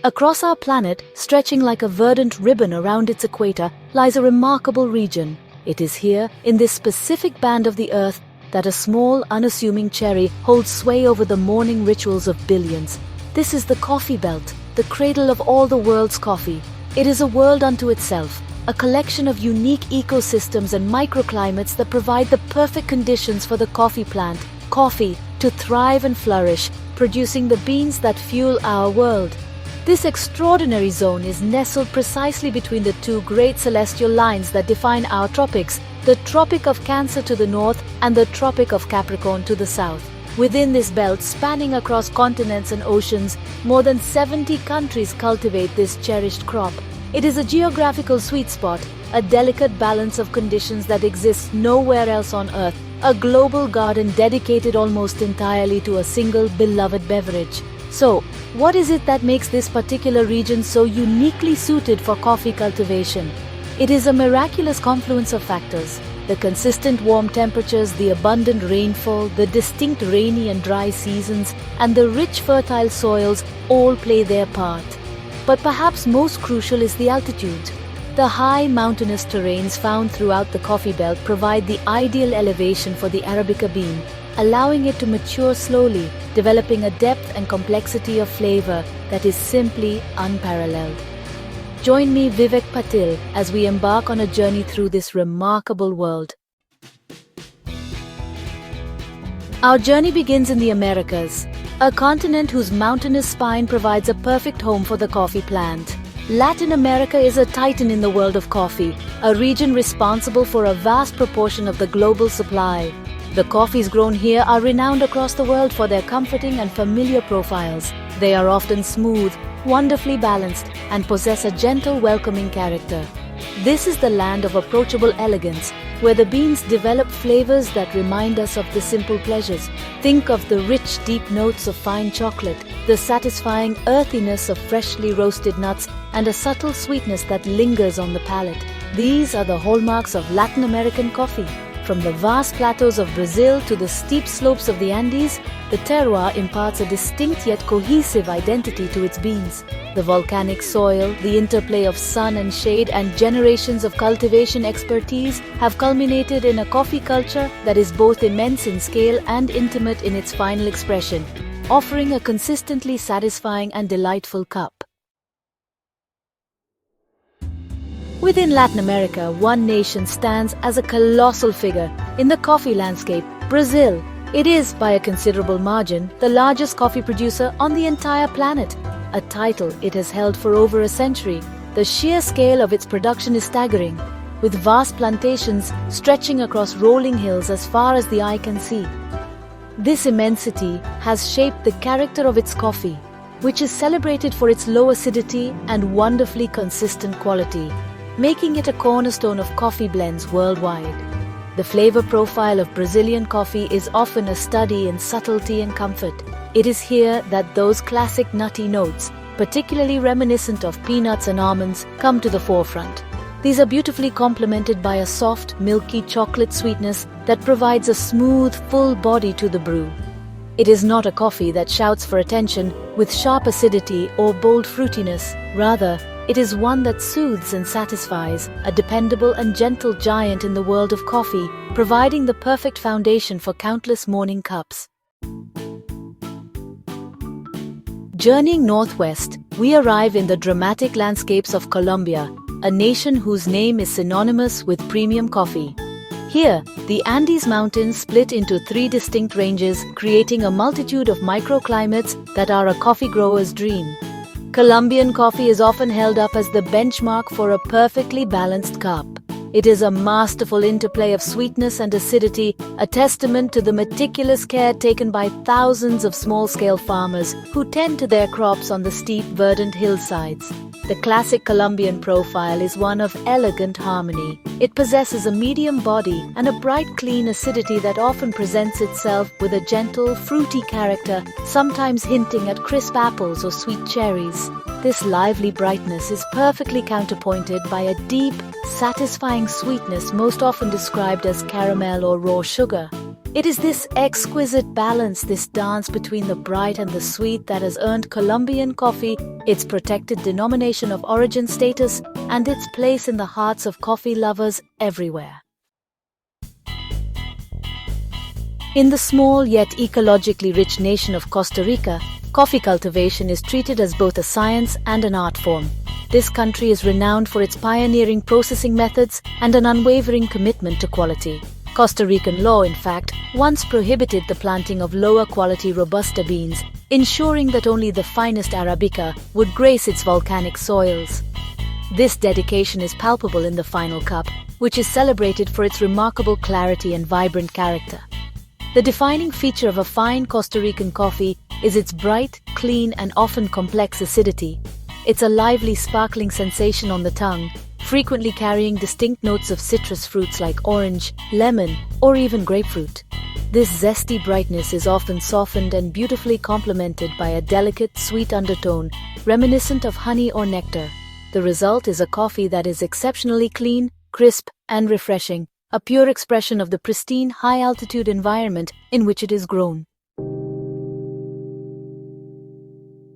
Across our planet, stretching like a verdant ribbon around its equator, lies a remarkable region. It is here, in this specific band of the earth, that a small, unassuming cherry holds sway over the morning rituals of billions. This is the coffee belt, the cradle of all the world's coffee. It is a world unto itself, a collection of unique ecosystems and microclimates that provide the perfect conditions for the coffee plant, coffee, to thrive and flourish, producing the beans that fuel our world. This extraordinary zone is nestled precisely between the two great celestial lines that define our tropics, the Tropic of Cancer to the north and the Tropic of Capricorn to the south. Within this belt, spanning across continents and oceans, more than 70 countries cultivate this cherished crop. It is a geographical sweet spot, a delicate balance of conditions that exists nowhere else on Earth, a global garden dedicated almost entirely to a single beloved beverage. So, what is it that makes this particular region so uniquely suited for coffee cultivation? It is a miraculous confluence of factors. The consistent warm temperatures, the abundant rainfall, the distinct rainy and dry seasons, and the rich fertile soils all play their part. But perhaps most crucial is the altitude. The high mountainous terrains found throughout the coffee belt provide the ideal elevation for the Arabica bean, allowing it to mature slowly, developing a depth and complexity of flavor that is simply unparalleled. Join me, Vivek Patil, as we embark on a journey through this remarkable world. Our journey begins in the Americas, a continent whose mountainous spine provides a perfect home for the coffee plant. Latin America is a titan in the world of coffee, a region responsible for a vast proportion of the global supply. The coffees grown here are renowned across the world for their comforting and familiar profiles. They are often smooth, wonderfully balanced, and possess a gentle, welcoming character. This is the land of approachable elegance, where the beans develop flavors that remind us of the simple pleasures. Think of the rich, deep notes of fine chocolate, the satisfying earthiness of freshly roasted nuts, and a subtle sweetness that lingers on the palate. These are the hallmarks of Latin American coffee. From the vast plateaus of Brazil to the steep slopes of the Andes, the terroir imparts a distinct yet cohesive identity to its beans. The volcanic soil, the interplay of sun and shade, and generations of cultivation expertise have culminated in a coffee culture that is both immense in scale and intimate in its final expression, offering a consistently satisfying and delightful cup. Within Latin America, one nation stands as a colossal figure in the coffee landscape, Brazil. It is, by a considerable margin, the largest coffee producer on the entire planet, a title it has held for over a century. The sheer scale of its production is staggering, with vast plantations stretching across rolling hills as far as the eye can see. This immensity has shaped the character of its coffee, which is celebrated for its low acidity and wonderfully consistent quality, making it a cornerstone of coffee blends worldwide. The flavor profile of Brazilian coffee is often a study in subtlety and comfort. It is here that those classic nutty notes, particularly reminiscent of peanuts and almonds, come to the forefront. These are beautifully complemented by a soft, milky chocolate sweetness that provides a smooth, full body to the brew. It is not a coffee that shouts for attention with sharp acidity or bold fruitiness. Rather, it is one that soothes and satisfies, a dependable and gentle giant in the world of coffee, providing the perfect foundation for countless morning cups. Journeying northwest, we arrive in the dramatic landscapes of Colombia, a nation whose name is synonymous with premium coffee. Here, the Andes Mountains split into 3 distinct ranges, creating a multitude of microclimates that are a coffee grower's dream. Colombian coffee is often held up as the benchmark for a perfectly balanced cup. It is a masterful interplay of sweetness and acidity, a testament to the meticulous care taken by thousands of small-scale farmers who tend to their crops on the steep, verdant hillsides. The classic Colombian profile is one of elegant harmony. It possesses a medium body and a bright, clean acidity that often presents itself with a gentle, fruity character, sometimes hinting at crisp apples or sweet cherries. This lively brightness is perfectly counterpointed by a deep, satisfying sweetness most often described as caramel or raw sugar. It is this exquisite balance, this dance between the bright and the sweet, that has earned Colombian coffee its protected denomination of origin status and its place in the hearts of coffee lovers everywhere. In the small yet ecologically rich nation of Costa Rica, coffee cultivation is treated as both a science and an art form. This country is renowned for its pioneering processing methods and an unwavering commitment to quality. Costa Rican law, in fact, once prohibited the planting of lower quality Robusta beans, ensuring that only the finest Arabica would grace its volcanic soils. This dedication is palpable in the final cup, which is celebrated for its remarkable clarity and vibrant character. The defining feature of a fine Costa Rican coffee is its bright, clean, and often complex acidity. It's a lively, sparkling sensation on the tongue, frequently carrying distinct notes of citrus fruits like orange, lemon, or even grapefruit. This zesty brightness is often softened and beautifully complemented by a delicate, sweet undertone, reminiscent of honey or nectar. The result is a coffee that is exceptionally clean, crisp, and refreshing, a pure expression of the pristine, high-altitude environment in which it is grown.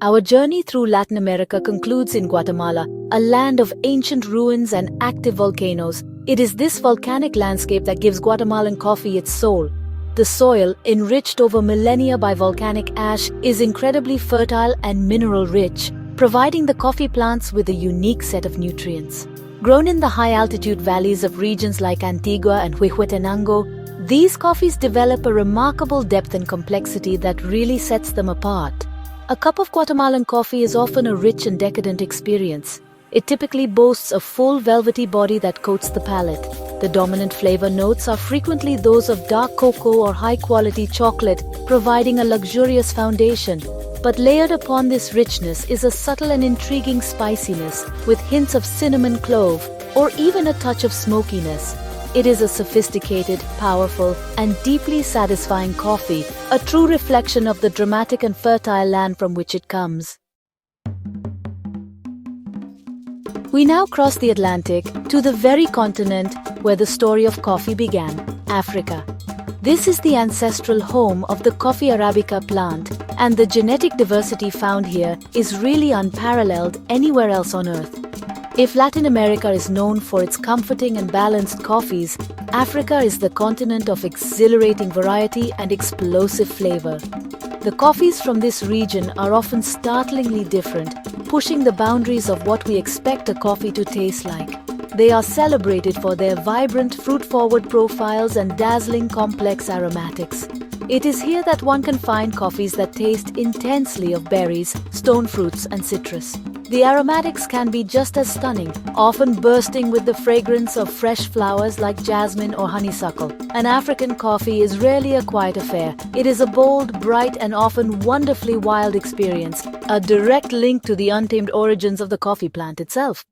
Our journey through Latin America concludes in Guatemala, a land of ancient ruins and active volcanoes. It is this volcanic landscape that gives Guatemalan coffee its soul. The soil, enriched over millennia by volcanic ash, is incredibly fertile and mineral-rich, providing the coffee plants with a unique set of nutrients. Grown in the high-altitude valleys of regions like Antigua and Huehuetenango, these coffees develop a remarkable depth and complexity that really sets them apart. A cup of Guatemalan coffee is often a rich and decadent experience. It typically boasts a full velvety body that coats the palate. The dominant flavor notes are frequently those of dark cocoa or high-quality chocolate, providing a luxurious foundation. But layered upon this richness is a subtle and intriguing spiciness, with hints of cinnamon clove, or even a touch of smokiness. It is a sophisticated, powerful, and deeply satisfying coffee, a true reflection of the dramatic and fertile land from which it comes. We now cross the Atlantic to the very continent where the story of coffee began, Africa. This is the ancestral home of the coffee Arabica plant, and the genetic diversity found here is really unparalleled anywhere else on Earth. If Latin America is known for its comforting and balanced coffees, Africa is the continent of exhilarating variety and explosive flavor. The coffees from this region are often startlingly different, pushing the boundaries of what we expect a coffee to taste like. They are celebrated for their vibrant, fruit-forward profiles and dazzling, complex aromatics. It is here that one can find coffees that taste intensely of berries, stone fruits, and citrus. The aromatics can be just as stunning, often bursting with the fragrance of fresh flowers like jasmine or honeysuckle. An African coffee is rarely a quiet affair. It is a bold, bright, and often wonderfully wild experience, a direct link to the untamed origins of the coffee plant itself.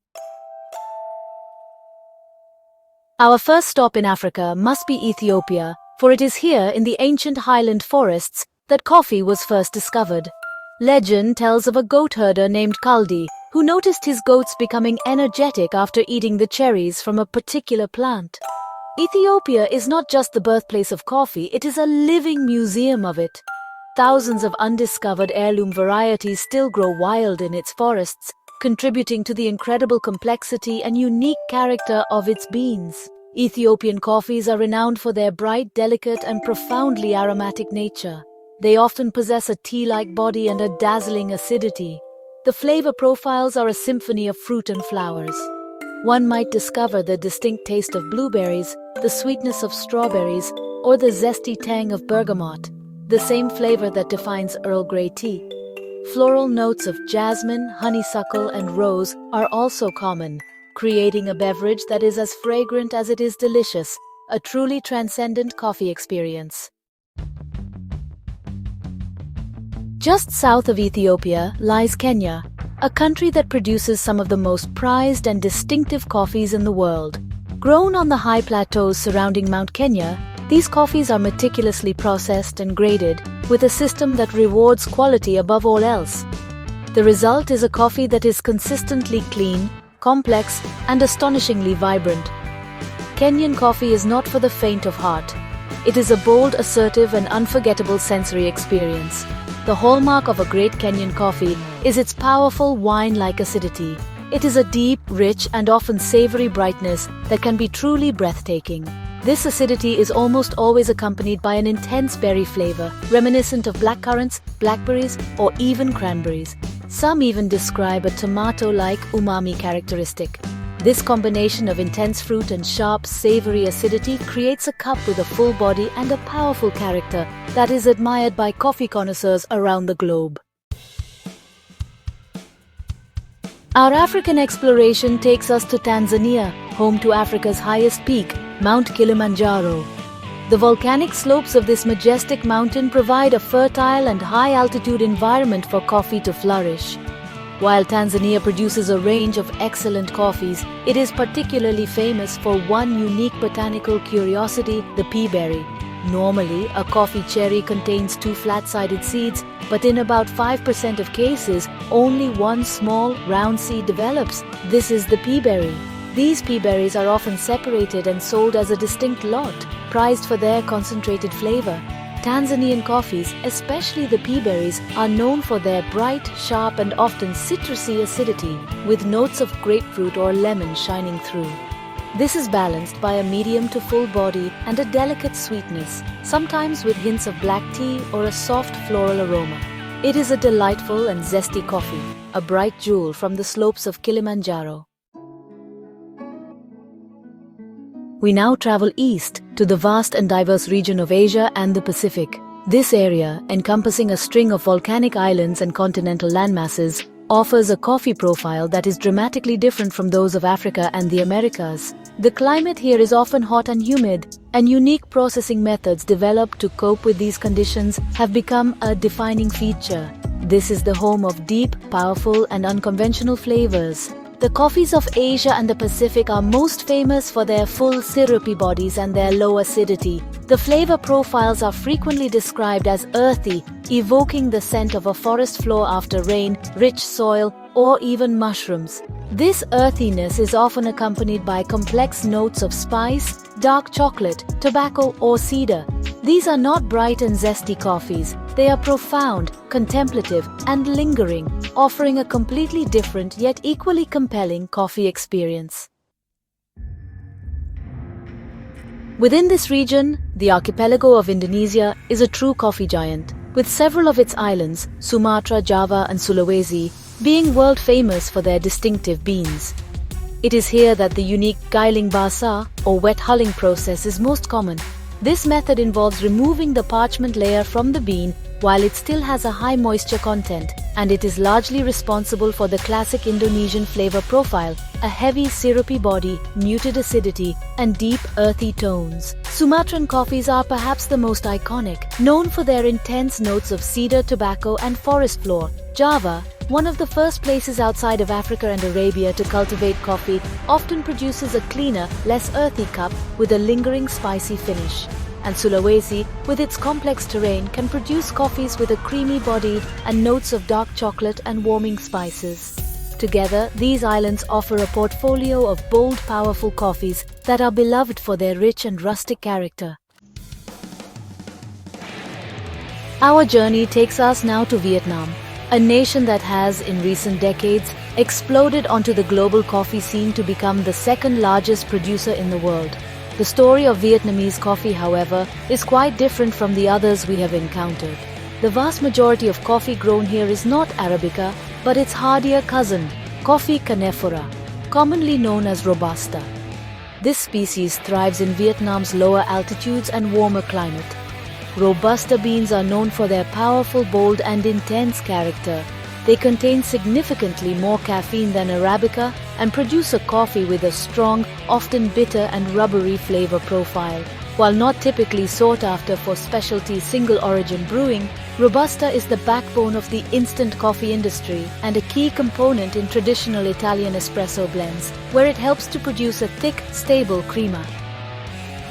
Our first stop in Africa must be Ethiopia, for it is here in the ancient highland forests that coffee was first discovered. Legend tells of a goat herder named Kaldi, who noticed his goats becoming energetic after eating the cherries from a particular plant. Ethiopia is not just the birthplace of coffee, it is a living museum of it. Thousands of undiscovered heirloom varieties still grow wild in its forests, contributing to the incredible complexity and unique character of its beans. Ethiopian coffees are renowned for their bright, delicate, and profoundly aromatic nature. They often possess a tea-like body and a dazzling acidity. The flavor profiles are a symphony of fruit and flowers. One might discover the distinct taste of blueberries, the sweetness of strawberries, or the zesty tang of bergamot, the same flavor that defines Earl Grey tea. Floral notes of jasmine, honeysuckle, and rose are also common, creating a beverage that is as fragrant as it is delicious, a truly transcendent coffee experience. Just south of Ethiopia lies Kenya, a country that produces some of the most prized and distinctive coffees in the world. Grown on the high plateaus surrounding Mount Kenya, these coffees are meticulously processed and graded, with a system that rewards quality above all else. The result is a coffee that is consistently clean, complex, and astonishingly vibrant. Kenyan coffee is not for the faint of heart. It is a bold, assertive, and unforgettable sensory experience. The hallmark of a great Kenyan coffee is its powerful wine-like acidity. It is a deep, rich, and often savory brightness that can be truly breathtaking. This acidity is almost always accompanied by an intense berry flavor, reminiscent of blackcurrants, blackberries, or even cranberries. Some even describe a tomato-like umami characteristic. This combination of intense fruit and sharp, savory acidity creates a cup with a full body and a powerful character that is admired by coffee connoisseurs around the globe. Our African exploration takes us to Tanzania, home to Africa's highest peak, Mount Kilimanjaro. The volcanic slopes of this majestic mountain provide a fertile and high-altitude environment for coffee to flourish. While Tanzania produces a range of excellent coffees, it is particularly famous for one unique botanical curiosity, the pea berry. Normally, a coffee cherry contains two flat-sided seeds, but in about 5% of cases, only one small, round seed develops. This is the pea berry. These pea berries are often separated and sold as a distinct lot, prized for their concentrated flavor. Tanzanian coffees, especially the pea berries, are known for their bright, sharp, and often citrusy acidity, with notes of grapefruit or lemon shining through. This is balanced by a medium to full body and a delicate sweetness, sometimes with hints of black tea or a soft floral aroma. It is a delightful and zesty coffee, a bright jewel from the slopes of Kilimanjaro. We now travel east to the vast and diverse region of Asia and the Pacific. This area, encompassing a string of volcanic islands and continental landmasses, offers a coffee profile that is dramatically different from those of Africa and the Americas. The climate here is often hot and humid, and unique processing methods developed to cope with these conditions have become a defining feature. This is the home of deep, powerful, and unconventional flavors. The coffees of Asia and the Pacific are most famous for their full syrupy bodies and their low acidity. The flavor profiles are frequently described as earthy, evoking the scent of a forest floor after rain, rich soil, or even mushrooms. This earthiness is often accompanied by complex notes of spice, dark chocolate, tobacco, or cedar. These are not bright and zesty coffees. They are profound, contemplative, and lingering, offering a completely different yet equally compelling coffee experience. Within this region, the archipelago of Indonesia is a true coffee giant, with several of its islands, Sumatra, Java, and Sulawesi, being world famous for their distinctive beans. It is here that the unique giling basah, or wet hulling process, is most common. This method involves removing the parchment layer from the bean while it still has a high moisture content, and it is largely responsible for the classic Indonesian flavor profile, a heavy syrupy body, muted acidity, and deep earthy tones. Sumatran coffees are perhaps the most iconic, known for their intense notes of cedar, tobacco, and forest floor. Java, one of the first places outside of Africa and Arabia to cultivate coffee, often produces a cleaner, less earthy cup with a lingering spicy finish. And Sulawesi, with its complex terrain, can produce coffees with a creamy body and notes of dark chocolate and warming spices. Together, these islands offer a portfolio of bold, powerful coffees that are beloved for their rich and rustic character. Our journey takes us now to Vietnam, a nation that has, in recent decades, exploded onto the global coffee scene to become the second largest producer in the world. The story of Vietnamese coffee, however, is quite different from the others we have encountered. The vast majority of coffee grown here is not Arabica, but its hardier cousin, Coffea canephora, commonly known as Robusta. This species thrives in Vietnam's lower altitudes and warmer climate. Robusta beans are known for their powerful, bold, and intense character. They contain significantly more caffeine than Arabica and produce a coffee with a strong, often bitter and rubbery flavor profile. While not typically sought after for specialty single-origin brewing, Robusta is the backbone of the instant coffee industry and a key component in traditional Italian espresso blends, where it helps to produce a thick, stable crema.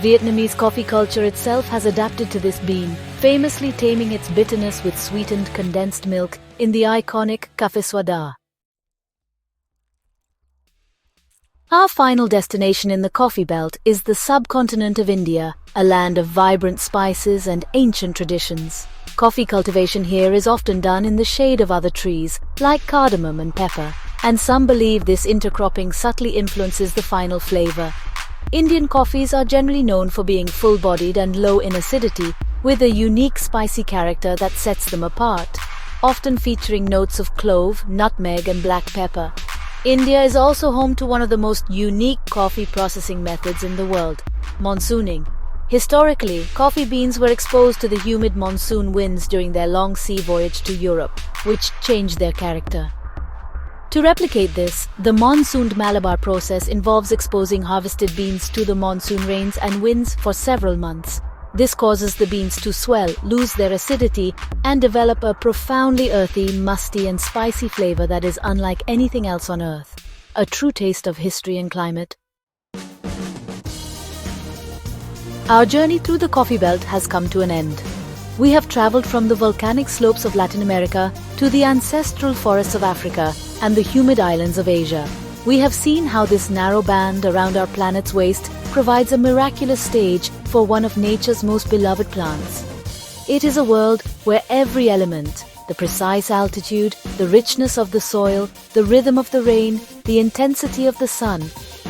Vietnamese coffee culture itself has adapted to this bean, famously taming its bitterness with sweetened condensed milk in the iconic Café Soda. Our final destination in the coffee belt is the subcontinent of India, a land of vibrant spices and ancient traditions. Coffee cultivation here is often done in the shade of other trees, like cardamom and pepper, and some believe this intercropping subtly influences the final flavor. Indian coffees are generally known for being full-bodied and low in acidity, with a unique spicy character that sets them apart, often featuring notes of clove, nutmeg, and black pepper. India is also home to one of the most unique coffee processing methods in the world, monsooning. Historically, coffee beans were exposed to the humid monsoon winds during their long sea voyage to Europe, which changed their character. To replicate this, the monsooned Malabar process involves exposing harvested beans to the monsoon rains and winds for several months. This causes the beans to swell, lose their acidity, and develop a profoundly earthy, musty, and spicy flavor that is unlike anything else on earth. A true taste of history and climate. Our journey through the coffee belt has come to an end. We have traveled from the volcanic slopes of Latin America to the ancestral forests of Africa and the humid islands of Asia. We have seen how this narrow band around our planet's waist provides a miraculous stage for one of nature's most beloved plants. It is a world where every element, the precise altitude, the richness of the soil, the rhythm of the rain, the intensity of the sun,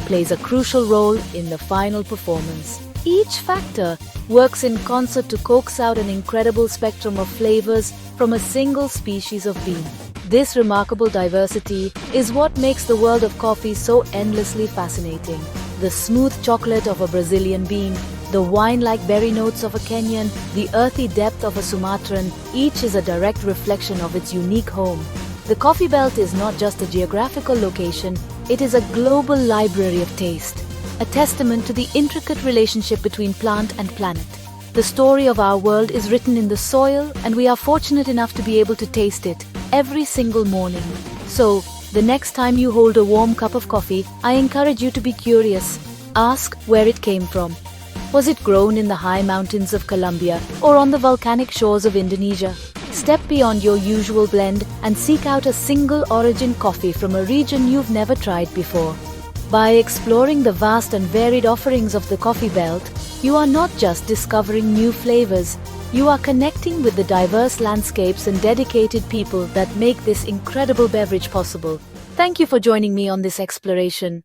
plays a crucial role in the final performance. Each factor works in concert to coax out an incredible spectrum of flavors from a single species of bean. This remarkable diversity is what makes the world of coffee so endlessly fascinating. The smooth chocolate of a Brazilian bean, the wine-like berry notes of a Kenyan, the earthy depth of a Sumatran, each is a direct reflection of its unique home. The coffee belt is not just a geographical location, it is a global library of taste, a testament to the intricate relationship between plant and planet. The story of our world is written in the soil, and we are fortunate enough to be able to taste it every single morning. So, the next time you hold a warm cup of coffee, I encourage you to be curious. Ask where it came from. Was it grown in the high mountains of Colombia or on the volcanic shores of Indonesia? Step beyond your usual blend and seek out a single origin coffee from a region you've never tried before. By exploring the vast and varied offerings of the coffee belt, you are not just discovering new flavors, you are connecting with the diverse landscapes and dedicated people that make this incredible beverage possible. Thank you for joining me on this exploration.